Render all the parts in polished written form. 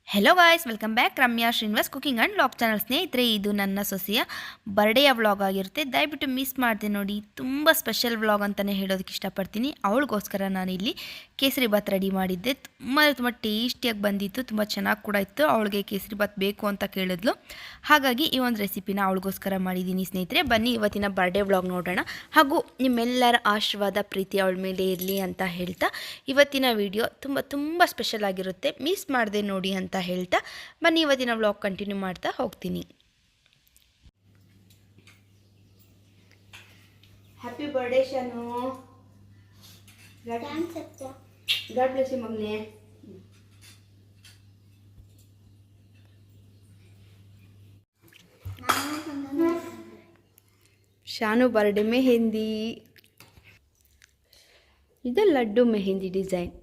Hello guys, welcome back. Ramya Srinivas cooking and vlog channel. ಸ್ನೇಹಿತರೆ, ಇದು ನನ್ನ ಸೊಸೆಯ ಬರ್ಡೇಯ ವ್ಲಾಗ್ ಆಗಿರುತ್ತೆ. ದಯವಿಟ್ಟು ಮಿಸ್ ಮಾಡಿದೆ ನೋಡಿ. ತುಂಬ ಸ್ಪೆಷಲ್ ವ್ಲಾಗ್ ಅಂತಲೇ ಹೇಳೋದಕ್ಕೆ ಇಷ್ಟಪಡ್ತೀನಿ. ಅವಳಿಗೋಸ್ಕರ ನಾನಿಲ್ಲಿ ಕೇಸರಿ ಬಾತ್ ರೆಡಿ ಮಾಡಿದ್ದೆ. ತುಂಬ ಟೇಸ್ಟಿಯಾಗಿ ಬಂದಿತ್ತು, ತುಂಬ ಚೆನ್ನಾಗಿ ಕೂಡ ಇತ್ತು. ಅವಳಿಗೆ ಕೇಸರಿ ಬಾತ್ ಬೇಕು ಅಂತ ಕೇಳಿದ್ಲು. ಹಾಗಾಗಿ ಈ ಒಂದು ರೆಸಿಪಿನ ಅವಳಿಗೋಸ್ಕರ ಮಾಡಿದ್ದೀನಿ. ಸ್ನೇಹಿತರೆ, ಬನ್ನಿ ಇವತ್ತಿನ ಬರ್ಡೇ ವ್ಲಾಗ್ ನೋಡೋಣ. ಹಾಗೂ ನಿಮ್ಮೆಲ್ಲರ ಆಶೀರ್ವಾದ ಪ್ರೀತಿ ಅವಳ ಮೇಲೆ ಇರಲಿ ಅಂತ ಹೇಳ್ತಾ ಇವತ್ತಿನ ವಿಡಿಯೋ ತುಂಬ ಸ್ಪೆಷಲ್ ಆಗಿರುತ್ತೆ. ಮಿಸ್ ಮಾಡಿದೆ ನೋಡಿ ಅಂತ ಹೇಳ್ತಾ ಬನ್ನಿ ಇವತ್ತಿನ ವ್ಲಾಗ್ ಕಂಟಿನ್ಯೂ ಮಾಡ್ತಾ ಹೋಗ್ತೀನಿ. Happy birthday Shanu. God bless you ಮಗನೇ. ಶಾನು ಬರ್ಡೇ ಮೆಹಂದಿ. ಇದು ಲಡ್ಡು ಮೆಹಂದಿ ಡಿಸೈನ್.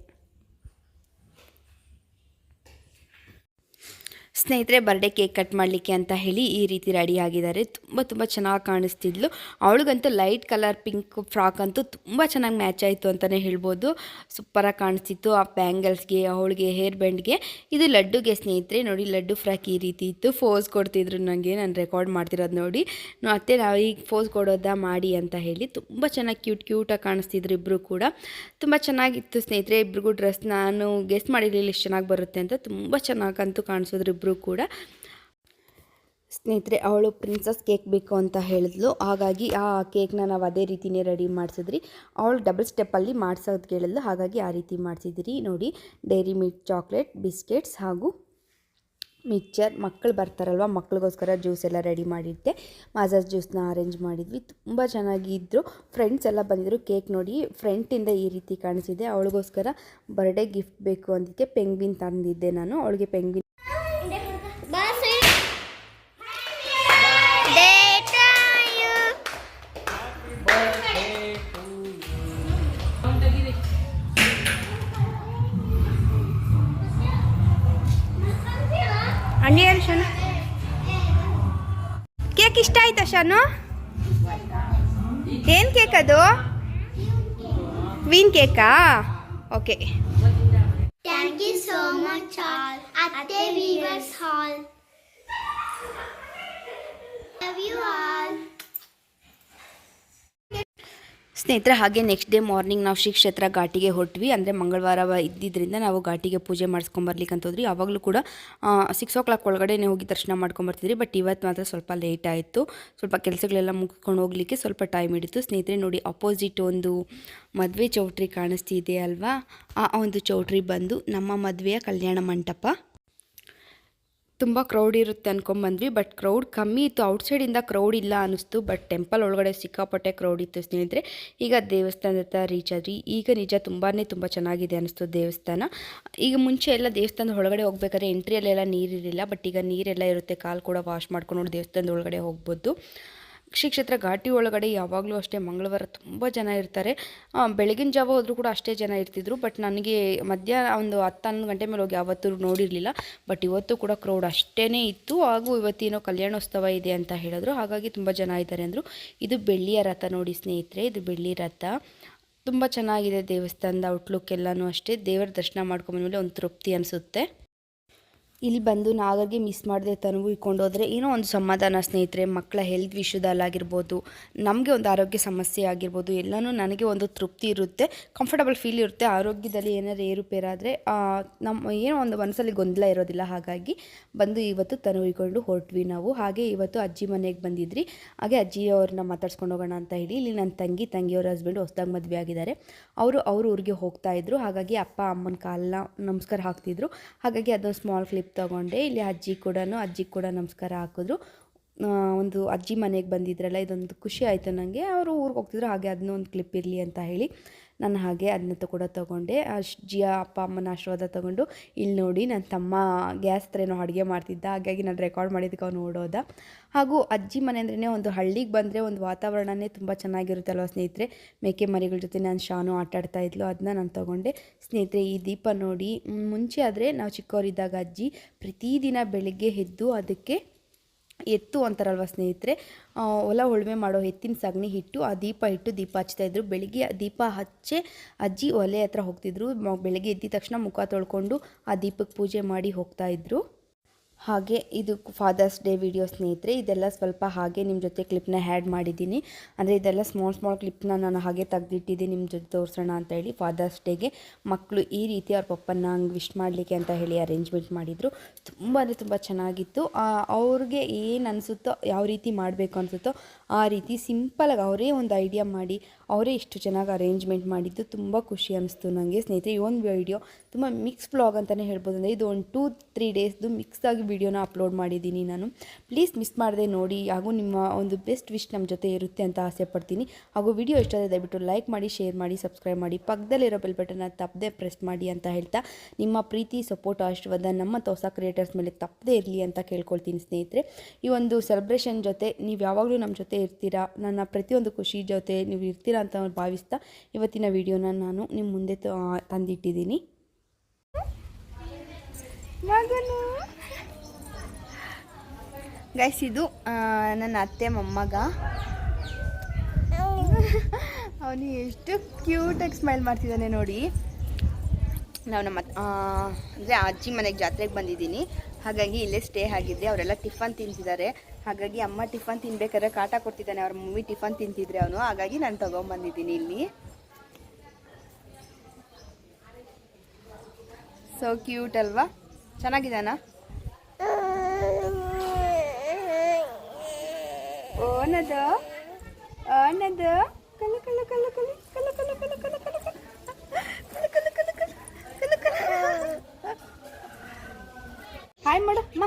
ಸ್ನೇಹಿತರೆ, ಬರ್ಡೇ ಕೇಕ್ ಕಟ್ ಮಾಡಲಿಕ್ಕೆ ಅಂತ ಹೇಳಿ ಈ ರೀತಿ ರೆಡಿ ಆಗಿದ್ದಾರೆ. ತುಂಬ ಚೆನ್ನಾಗಿ ಕಾಣಿಸ್ತಿದ್ಲು. ಅವಳಿಗಂತೂ ಲೈಟ್ ಕಲರ್ ಪಿಂಕ್ ಫ್ರಾಕ್ ಅಂತೂ ತುಂಬ ಚೆನ್ನಾಗಿ ಮ್ಯಾಚ್ ಆಯಿತು ಅಂತಲೇ ಹೇಳ್ಬೋದು. ಸೂಪರಾಗಿ ಕಾಣಿಸ್ತಿತ್ತು ಆ ಬ್ಯಾಂಗಲ್ಸ್ಗೆ, ಅವಳಿಗೆ ಹೇರ್ ಬ್ಯಾಂಡ್ಗೆ. ಇದು ಲಡ್ಡುಗೆ ಸ್ನೇಹಿತರೆ. ನೋಡಿ, ಲಡ್ಡು ಫ್ರಾಕ್ ಈ ರೀತಿ ಇತ್ತು. ಫೋಸ್ ಕೊಡ್ತಿದ್ರು ನನಗೆ, ನಾನು ರೆಕಾರ್ಡ್ ಮಾಡ್ತಿರೋದು ನೋಡಿ. ಮತ್ತೆ ನಾವು ಈಗ ಫೋಸ್ ಕೊಡೋದಾ ಮಾಡಿ ಅಂತ ಹೇಳಿ ತುಂಬ ಚೆನ್ನಾಗಿ ಕ್ಯೂಟಾಗಿ ಕಾಣಿಸ್ತಿದ್ರು ಇಬ್ಬರು ಕೂಡ. ತುಂಬ ಚೆನ್ನಾಗಿತ್ತು ಸ್ನೇಹಿತರೆ. ಇಬ್ರಿಗೂ ಡ್ರೆಸ್ ನಾನು ಗೆಸ್ ಮಾಡಿರಲಿಲ್ಲ ಇಷ್ಟು ಚೆನ್ನಾಗಿ ಬರುತ್ತೆ ಅಂತ. ತುಂಬ ಚೆನ್ನಾಗಂತೂ ಕಾಣಿಸಿದ್ರು ಇಬ್ಬರು ಕೂಡ. ಸ್ನೇಹಿತರೆ, ಅವಳು ಪ್ರಿನ್ಸಸ್ ಕೇಕ್ ಬೇಕು ಅಂತ ಹೇಳಿದ್ಲು. ಹಾಗಾಗಿ ಆ ಕೇಕ್ನ ನಾವು ಅದೇ ರೀತಿಯೇ ರೆಡಿ ಮಾಡಿಸಿದ್ರಿ. ಅವಳು ಡಬಲ್ ಸ್ಟೆಪ್ಪಲ್ಲಿ ಮಾಡಿಸೋದು ಕೇಳಿದ್ಲು. ಹಾಗಾಗಿ ಆ ರೀತಿ ಮಾಡಿಸಿದ್ರಿ. ನೋಡಿ, ಡೈರಿ ಮಿಲ್ಕ್ ಚಾಕ್ಲೇಟ್, ಬಿಸ್ಕೆಟ್ಸ್ ಹಾಗೂ ಮಿಕ್ಚರ್. ಮಕ್ಕಳು ಬರ್ತಾರಲ್ವ, ಮಕ್ಕಳಿಗೋಸ್ಕರ ಜ್ಯೂಸ್ ಎಲ್ಲ ರೆಡಿ ಮಾಡಿದ್ದೆ. ಮಾಜಾ ಜ್ಯೂಸ್ನ ಅರೇಂಜ್ ಮಾಡಿದ್ವಿ. ತುಂಬ ಚೆನ್ನಾಗಿದ್ದರು. ಫ್ರೆಂಡ್ಸ್ ಎಲ್ಲ ಬಂದಿದ್ದರು. ಕೇಕ್ ನೋಡಿ ಫ್ರಂಟಿಂದ ಈ ರೀತಿ ಕಾಣಿಸಿದೆ. ಅವಳಿಗೋಸ್ಕರ ಬರ್ಡೇ ಗಿಫ್ಟ್ ಬೇಕು ಅಂದಿದ್ದೆ. ಪೆಂಗ್ವಿನ್ ತಂದಿದ್ದೆ ನಾನು. ಅವಳಿಗೆ ಪೆಂಗ್ವಿನ್ ಅಣ್ಣಿಯರು. ಶಾನು, ಕೇಕ್ ಇಷ್ಟ ಆಯ್ತಾ ಶಾನು? ಏನು ಕೇಕ್ ಅದು? ಕ್ವೀನ್ ಕೇಕಾ? Okay. Thank you so much all at the viewers hall. Love you all. ಸ್ನೇಹಿತರೆ, ಹಾಗೆ ನೆಕ್ಸ್ಟ್ ಡೇ ಮಾರ್ನಿಂಗ್ ನಾವು ಶ್ರೀ ಕ್ಷೇತ್ರ ಘಾಟಿಗೆ ಹೊರಟ್ವಿ. ಅಂದರೆ ಮಂಗಳವಾರ ಇದ್ದಿದ್ದರಿಂದ ನಾವು ಘಾಟಿಗೆ ಪೂಜೆ ಮಾಡಿಸ್ಕೊಂಬರ್ಲಿಕ್ಕೆ ಅಂತ ಹೋದ್ರಿ. ಆವಾಗಲೂ ಕೂಡ 6 o'clock ಒಳಗಡೆ ಹೋಗಿ ದರ್ಶನ ಮಾಡ್ಕೊಂಬರ್ತಿದ್ರಿ. ಬಟ್ ಇವತ್ತು ಮಾತ್ರ ಸ್ವಲ್ಪ ಲೇಟ್ ಆಯಿತು. ಸ್ವಲ್ಪ ಕೆಲಸಗಳೆಲ್ಲ ಮುಗಿಸ್ಕೊಂಡು ಹೋಗಲಿಕ್ಕೆ ಸ್ವಲ್ಪ ಟೈಮ್ ಹಿಡಿತು. ಸ್ನೇಹಿತರೆ ನೋಡಿ, ಅಪೋಸಿಟ್ ಒಂದು ಮದುವೆ ಚೌಟ್ರಿ ಕಾಣಿಸ್ತಿದೆ ಅಲ್ವಾ? ಆ ಒಂದು ಚೌಟ್ರಿ ಬಂದು ನಮ್ಮ ಮದುವೆಯ ಕಲ್ಯಾಣ ಮಂಟಪ. ತುಂಬ ಕ್ರೌಡ್ ಇರುತ್ತೆ ಅಂದ್ಕೊಂಡ್ಬಂದ್ವಿ. ಬಟ್ ಕ್ರೌಡ್ ಕಮ್ಮಿ ಇತ್ತು. ಔಟ್ಸೈಡಿಂದ ಕ್ರೌಡ್ ಇಲ್ಲ ಅನ್ನಿಸ್ತು. ಬಟ್ ಟೆಂಪಲ್ ಒಳಗಡೆ ಸಿಕ್ಕಾಪಟ್ಟೆ ಕ್ರೌಡ್ ಇತ್ತು ಸ್ನೇಹಿತರೆ. ಈಗ ದೇವಸ್ಥಾನದ ಹತ್ರ ರೀಚ್ ಆದ್ವಿ. ಈಗ ನಿಜ ತುಂಬ ಚೆನ್ನಾಗಿದೆ ಅನ್ನಿಸ್ತು ದೇವಸ್ಥಾನ. ಈಗ ಮುಂಚೆ ಎಲ್ಲ ದೇವಸ್ಥಾನದ ಒಳಗಡೆ ಹೋಗ್ಬೇಕಾದ್ರೆ ಎಂಟ್ರಿಯಲ್ಲೆಲ್ಲ ನೀರಿರಲಿಲ್ಲ. ಬಟ್ ಈಗ ನೀರೆಲ್ಲ ಇರುತ್ತೆ. ಕಾಲು ಕೂಡ ವಾಶ್ ಮಾಡ್ಕೊಂಡು ದೇವಸ್ಥಾನದ ಒಳಗಡೆ ಹೋಗ್ಬೋದು. ಶ್ರೀ ಕ್ಷೇತ್ರ ಘಾಟಿ ಒಳಗಡೆ ಯಾವಾಗಲೂ ಅಷ್ಟೇ ಮಂಗಳವಾರ ತುಂಬ ಜನ ಇರ್ತಾರೆ. ಬೆಳಗಿನ ಜಾವ ಹೋದರೂ ಕೂಡ ಅಷ್ಟೇ ಜನ ಇರ್ತಿದ್ರು. ಬಟ್ ನನಗೆ ಮಧ್ಯಾಹ್ನ ಒಂದು 10-11 ಗಂಟೆ ಮೇಲೆ ಹೋಗಿ ಯಾವತ್ತೂ ನೋಡಿರಲಿಲ್ಲ. ಬಟ್ ಇವತ್ತು ಕೂಡ ಕ್ರೌಡ್ ಅಷ್ಟೇ ಇತ್ತು. ಹಾಗೂ ಇವತ್ತೇನೋ ಕಲ್ಯಾಣೋತ್ಸವ ಇದೆ ಅಂತ ಹೇಳಿದ್ರು. ಹಾಗಾಗಿ ತುಂಬ ಜನ ಇದ್ದಾರೆ ಅಂದರು. ಇದು ಬೆಳ್ಳಿಯ ರಥ ನೋಡಿ ಸ್ನೇಹಿತರೆ. ಇದು ಬೆಳ್ಳಿ ರಥ. ತುಂಬ ಚೆನ್ನಾಗಿದೆ ದೇವಸ್ಥಾನದ ಔಟ್ಲುಕ್ ಎಲ್ಲನೂ ಅಷ್ಟೇ. ದೇವರ ದರ್ಶನ ಮಾಡ್ಕೊಂಡ್ಮೇಲೆ ಒಂದು ತೃಪ್ತಿ ಅನಿಸುತ್ತೆ. ಇಲ್ಲಿ ಬಂದು ನಾಗರಿಗೆ ಮಿಸ್ ಮಾಡದೆ ತನಗೂ ಇಟ್ಕೊಂಡೋದ್ರೆ ಏನೋ ಒಂದು ಸಮಾಧಾನ ಸ್ನೇಹಿತರೆ. ಮಕ್ಕಳ ಹೆಲ್ತ್ ವಿಷಯದಲ್ಲಾಗಿರ್ಬೋದು, ನಮಗೆ ಒಂದು ಆರೋಗ್ಯ ಸಮಸ್ಯೆ ಆಗಿರ್ಬೋದು, ಎಲ್ಲನೂ ನನಗೆ ಒಂದು ತೃಪ್ತಿ ಇರುತ್ತೆ, ಕಂಫರ್ಟಬಲ್ ಫೀಲ್ ಇರುತ್ತೆ. ಆರೋಗ್ಯದಲ್ಲಿ ಏನಾದ್ರು ಏರುಪೇರಾದರೆ ಏನೋ ಒಂದು ಮನಸ್ಸಲ್ಲಿ ಗೊಂದಲ ಇರೋದಿಲ್ಲ. ಹಾಗಾಗಿ ಬಂದು ಇವತ್ತು ತನಗೂ ಇಟ್ಕೊಂಡು ಹೊರಟ್ವಿ ನಾವು. ಹಾಗೆ ಇವತ್ತು ಅಜ್ಜಿ ಮನೆಗೆ ಬಂದಿದ್ರಿ. ಹಾಗೆ ಅಜ್ಜಿಯವ್ರನ್ನ ಮಾತಾಡ್ಸ್ಕೊಂಡು ಹೋಗೋಣ ಅಂತ ಹೇಳಿ ಇಲ್ಲಿ ನನ್ನ ತಂಗಿಯವ್ರ ಹಸ್ಬೆಂಡ್ ಹೊಸದಾಗಿ ಮದುವೆ ಆಗಿದ್ದಾರೆ. ಅವ್ರ ಊರಿಗೆ ಹೋಗ್ತಾಯಿದ್ರು. ಹಾಗಾಗಿ ಅಪ್ಪ ಅಮ್ಮನ ಕಾಲನ್ನ ನಮಸ್ಕಾರ ಹಾಕ್ತಿದ್ರು. ಹಾಗಾಗಿ ಅದೊಂದು ಸ್ಮಾಲ್ ಕ್ಲಿಪ್ ತಗೊಂಡೆ. ಇಲ್ಲಿ ಅಜ್ಜಿಗೆ ಕೂಡ ನಮಸ್ಕಾರ ಹಾಕಿದ್ರು. ಒಂದು ಅಜ್ಜಿ ಮನೆಗೆ ಬಂದಿದ್ರಲ್ಲ, ಇದೊಂದು ಖುಷಿ ಆಯಿತು ನನಗೆ. ಅವರು ಊರಿಗೆ ಹೋಗ್ತಿದ್ರು. ಹಾಗೆ ಅದನ್ನ ಒಂದು ಕ್ಲಿಪ್ ಇರಲಿ ಅಂತ ಹೇಳಿ ನಾನು ಹಾಗೆ ಅದನ್ನ ಕೂಡ ತೊಗೊಂಡೆ. ಅಜ್ಜಿಯ ಅಪ್ಪ ಅಮ್ಮನ ಆಶೀರ್ವಾದ ತೊಗೊಂಡು ಇಲ್ಲಿ ನೋಡಿ ನನ್ನ ತಮ್ಮ ಗ್ಯಾಸ್ ಹತ್ರ ಏನೋ ಅಡುಗೆ ಮಾಡ್ತಿದ್ದ. ಹಾಗಾಗಿ ನಾನು ರೆಕಾರ್ಡ್ ಮಾಡಿದ್ದಕ್ಕೆ ಅವ್ನು ನೋಡೋದ. ಹಾಗೂ ಅಜ್ಜಿ ಮನೆ ಅಂದ್ರೇ ಒಂದು ಹಳ್ಳಿಗೆ ಬಂದರೆ ಒಂದು ವಾತಾವರಣನೇ ತುಂಬ ಚೆನ್ನಾಗಿರುತ್ತಲ್ವ ಸ್ನೇಹಿತರೆ. ಮೇಕೆ ಮರಿಗಳ ಜೊತೆ ನಾನು ಶಾನು ಆಟಾಡ್ತಾ ಇದ್ಲು. ಅದನ್ನ ನಾನು ತೊಗೊಂಡೆ. ಸ್ನೇಹಿತರೆ, ಈ ದೀಪ ನೋಡಿ, ಮುಂಚೆ ಆದರೆ ನಾವು ಚಿಕ್ಕವರಿದ್ದಾಗ ಅಜ್ಜಿ ಪ್ರತಿದಿನ ಬೆಳಗ್ಗೆ ಎದ್ದು ಅದಕ್ಕೆ ಎತ್ತು ಅಂತಾರಲ್ವ ಸ್ನೇಹಿತರೆ, ಹೊಲ ಉಳುಮೆ ಮಾಡೋ ಎತ್ತಿನ ಸಗಣಿ ಇಟ್ಟು ಆ ದೀಪ ಇಟ್ಟು ದೀಪ ಹಚ್ತಾಯಿದ್ರು. ಬೆಳಿಗ್ಗೆ ದೀಪ ಹಚ್ಚೆ ಅಜ್ಜಿ ಒಲೆ ಹತ್ರ ಹೋಗ್ತಿದ್ರು. ಬೆಳಗ್ಗೆ ಎದ್ದ ತಕ್ಷಣ ಮುಖ ತೊಳ್ಕೊಂಡು ಆ ದೀಪಕ್ಕೆ ಪೂಜೆ ಮಾಡಿ ಹೋಗ್ತಾಯಿದ್ರು. ಹಾಗೆ ಇದು ಫಾದರ್ಸ್ ಡೇ ವಿಡಿಯೋ ಸ್ನೇಹಿತರೆ. ಇದೆಲ್ಲ ಸ್ವಲ್ಪ ಹಾಗೆ ನಿಮ್ಮ ಜೊತೆ ಕ್ಲಿಪ್ನ ಆ್ಯಡ್ ಮಾಡಿದ್ದೀನಿ. ಅಂದರೆ ಇದೆಲ್ಲ ಸ್ಮಾಲ್ ಕ್ಲಿಪ್ನ ನಾನು ಹಾಗೆ ತೆಗೆದಿಟ್ಟಿದ್ದೀನಿ ನಿಮ್ಮ ಜೊತೆ ತೋರಿಸೋಣ ಅಂತ ಹೇಳಿ. ಫಾದರ್ಸ್ ಡೇಗೆ ಮಕ್ಕಳು ಈ ರೀತಿ ಅವ್ರ ಪಪ್ಪನ್ನ ಹಂಗೆ ವಿಶ್ ಮಾಡಲಿಕ್ಕೆ ಅಂತ ಹೇಳಿ ಅರೇಂಜ್ಮೆಂಟ್ ಮಾಡಿದರು. ತುಂಬ ಅಂದರೆ ತುಂಬ ಚೆನ್ನಾಗಿತ್ತು. ಅವ್ರಿಗೆ ಏನು ಅನಿಸುತ್ತೋ, ಯಾವ ರೀತಿ ಮಾಡಬೇಕು ಅನಿಸುತ್ತೋ ಆ ರೀತಿ ಸಿಂಪಲಾಗಿ ಅವರೇ ಒಂದು ಐಡಿಯಾ ಮಾಡಿ ಅವರೇ ಇಷ್ಟು ಚೆನ್ನಾಗಿ ಅರೇಂಜ್ಮೆಂಟ್ ಮಾಡಿದ್ದು ತುಂಬ ಖುಷಿ ಅನ್ನಿಸ್ತು ನನಗೆ ಸ್ನೇಹಿತರೆ. ಈ ಒಂದು ವಿಡಿಯೋ ತುಂಬ ಮಿಕ್ಸ್ ವ್ಲಾಗ್ ಅಂತಲೇ ಹೇಳ್ಬೋದು. ಅಂದರೆ ಇದು ಒಂದು 2-3 ಡೇಸ್ದು ಮಿಕ್ಸಾಗಿ ವಿಡಿಯೋನ ಅಪ್ಲೋಡ್ ಮಾಡಿದ್ದೀನಿ ನಾನು. ಪ್ಲೀಸ್ ಮಿಸ್ ಮಾಡದೆ ನೋಡಿ, ಹಾಗೂ ನಿಮ್ಮ ಒಂದು ಬೆಸ್ಟ್ ವಿಶ್ ನಮ್ಮ ಜೊತೆ ಇರುತ್ತೆ ಅಂತ ಆಸೆ ಪಡ್ತೀನಿ. ಹಾಗೂ ವಿಡಿಯೋ ಇಷ್ಟ ಆದರೆ ದಯವಿಟ್ಟು ಲೈಕ್ ಮಾಡಿ, ಶೇರ್ ಮಾಡಿ, ಸಬ್ಸ್ಕ್ರೈಬ್ ಮಾಡಿ, ಪಕ್ಕದಲ್ಲಿರೋ ಬೆಲ್ ಬಟನ್ನ ತಪ್ಪದೆ ಪ್ರೆಸ್ ಮಾಡಿ ಅಂತ ಹೇಳ್ತಾ, ನಿಮ್ಮ ಪ್ರೀತಿ, ಸಪೋರ್ಟ್, ಆಶೀರ್ವಾದ ನಮ್ಮ ಹೊಸ ಕ್ರಿಯೇಟರ್ಸ್ ಮೇಲೆ ತಪ್ಪದೇ ಇರಲಿ ಅಂತ ಕೇಳ್ಕೊಳ್ತೀನಿ ಸ್ನೇಹಿತರೆ. ಈ ಒಂದು ಸೆಲೆಬ್ರೇಷನ್ ಜೊತೆ ನೀವು ಯಾವಾಗಲೂ ನಮ್ಮ ಜೊತೆ ಇರ್ತೀರಾ, ನನ್ನ ಪ್ರತಿಯೊಂದು ಖುಷಿ ಜೊತೆ ನೀವು ಇರ್ತೀರಾ ಅಂತ ಭಾವಿಸ್ತಾ ಇವತ್ತಿನ ವಿಡಿಯೋನ ನಾನು ನಿಮ್ಮ ಮುಂದೆ ತಂದಿಟ್ಟಿದ್ದೀನಿ. ಮಗನು ಗೈಸ್, ಇದು ನನ್ನ ಅತ್ತೆ ಮೊಮ್ಮಗ. ಅವನು ಎಷ್ಟು ಕ್ಯೂಟಾಗಿ ಸ್ಮೈಲ್ ಮಾಡ್ತಿದ್ದಾನೆ ನೋಡಿ. ನಾವು ನಮ್ಮ ಅಂದರೆ ಅಜ್ಜಿ ಮನೆಗೆ ಜಾತ್ರೆಗೆ ಬಂದಿದ್ದೀನಿ, ಹಾಗಾಗಿ ಇಲ್ಲೇ ಸ್ಟೇ ಆಗಿದ್ದೆ. ಅವರೆಲ್ಲ ಟಿಫನ್ ತಿಂತಿದ್ದಾರೆ. ಹಾಗಾಗಿ ಅಮ್ಮ ಟಿಫನ್ ತಿನ್ಬೇಕಾದ್ರೆ ಕಾಟ ಕೊಡ್ತಿದ್ದಾನೆ. ಅವ್ರ ಮಮ್ಮಿ ಟಿಫನ್ ತಿಂತಿದ್ರೆ ಅವನು, ಹಾಗಾಗಿ ನಾನು ತೊಗೊಂಬಂದಿದ್ದೀನಿ ಇಲ್ಲಿ. ಸೊ ಕ್ಯೂಟ್ ಅಲ್ವಾ? ಚೆನ್ನಾಗಿದ್ದಾನ? ಓನದು ಓನದು ಕಲ್ಲು ಕಲ್ಲು ಕಲ್ಲು ಕಲ್ಲು ಕಲ್ಲು ಕಲ್ಲು ಕಲ್ಲು ಕಲ್ಲು ಕಲ್ಲು ಕಲ್ಲು ಕಲ್ಲು ಕಲ್ಲು ಕಲ್ಲು ಕಲ್ಲು. ಹಾಯ್ ಮಾಡು ಅಮ್ಮ,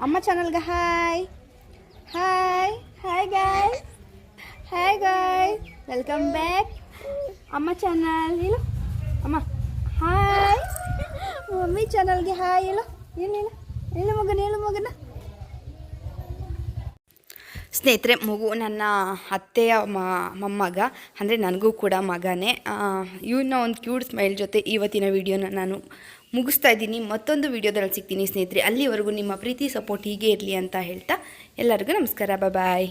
ಅಮ್ಮ ಚಾನಲ್ಗೆ hi hi hi guys, hi guys, welcome back ಅಮ್ಮ ಚಾನಲ್. ಹೇಳು ಅಮ್ಮ ಹಾಯ್, ಮಮ್ಮಿ ಚಾನಲ್ಗೆ ಹಾಯ್ ಹೇಳು. ಹೇಳು ಹೇಳು ಮಗನ, ಹೇಳು ಮಗನ. ಸ್ನೇಹಿತರೆ, ಮಗು ನನ್ನ ಅತ್ತೆಯ ಮೊಮ್ಮಗ, ಅಂದರೆ ನನಗೂ ಕೂಡ ಮಗನೇ. ಇವನ್ನ ಒಂದು ಕ್ಯೂಟ್ ಸ್ಮೈಲ್ ಜೊತೆ ಇವತ್ತಿನ ವಿಡಿಯೋನ ನಾನು ಮುಗಿಸ್ತಾ ಇದ್ದೀನಿ. ಮತ್ತೊಂದು ವಿಡಿಯೋದಲ್ಲಿ ಸಿಗ್ತೀನಿ ಸ್ನೇಹಿತರೆ. ಅಲ್ಲಿವರೆಗೂ ನಿಮ್ಮ ಪ್ರೀತಿ ಸಪೋರ್ಟ್ ಹೀಗೆ ಇರಲಿ ಅಂತ ಹೇಳ್ತಾ ಎಲ್ಲರಿಗೂ ನಮಸ್ಕಾರ. ಬಾಯ್.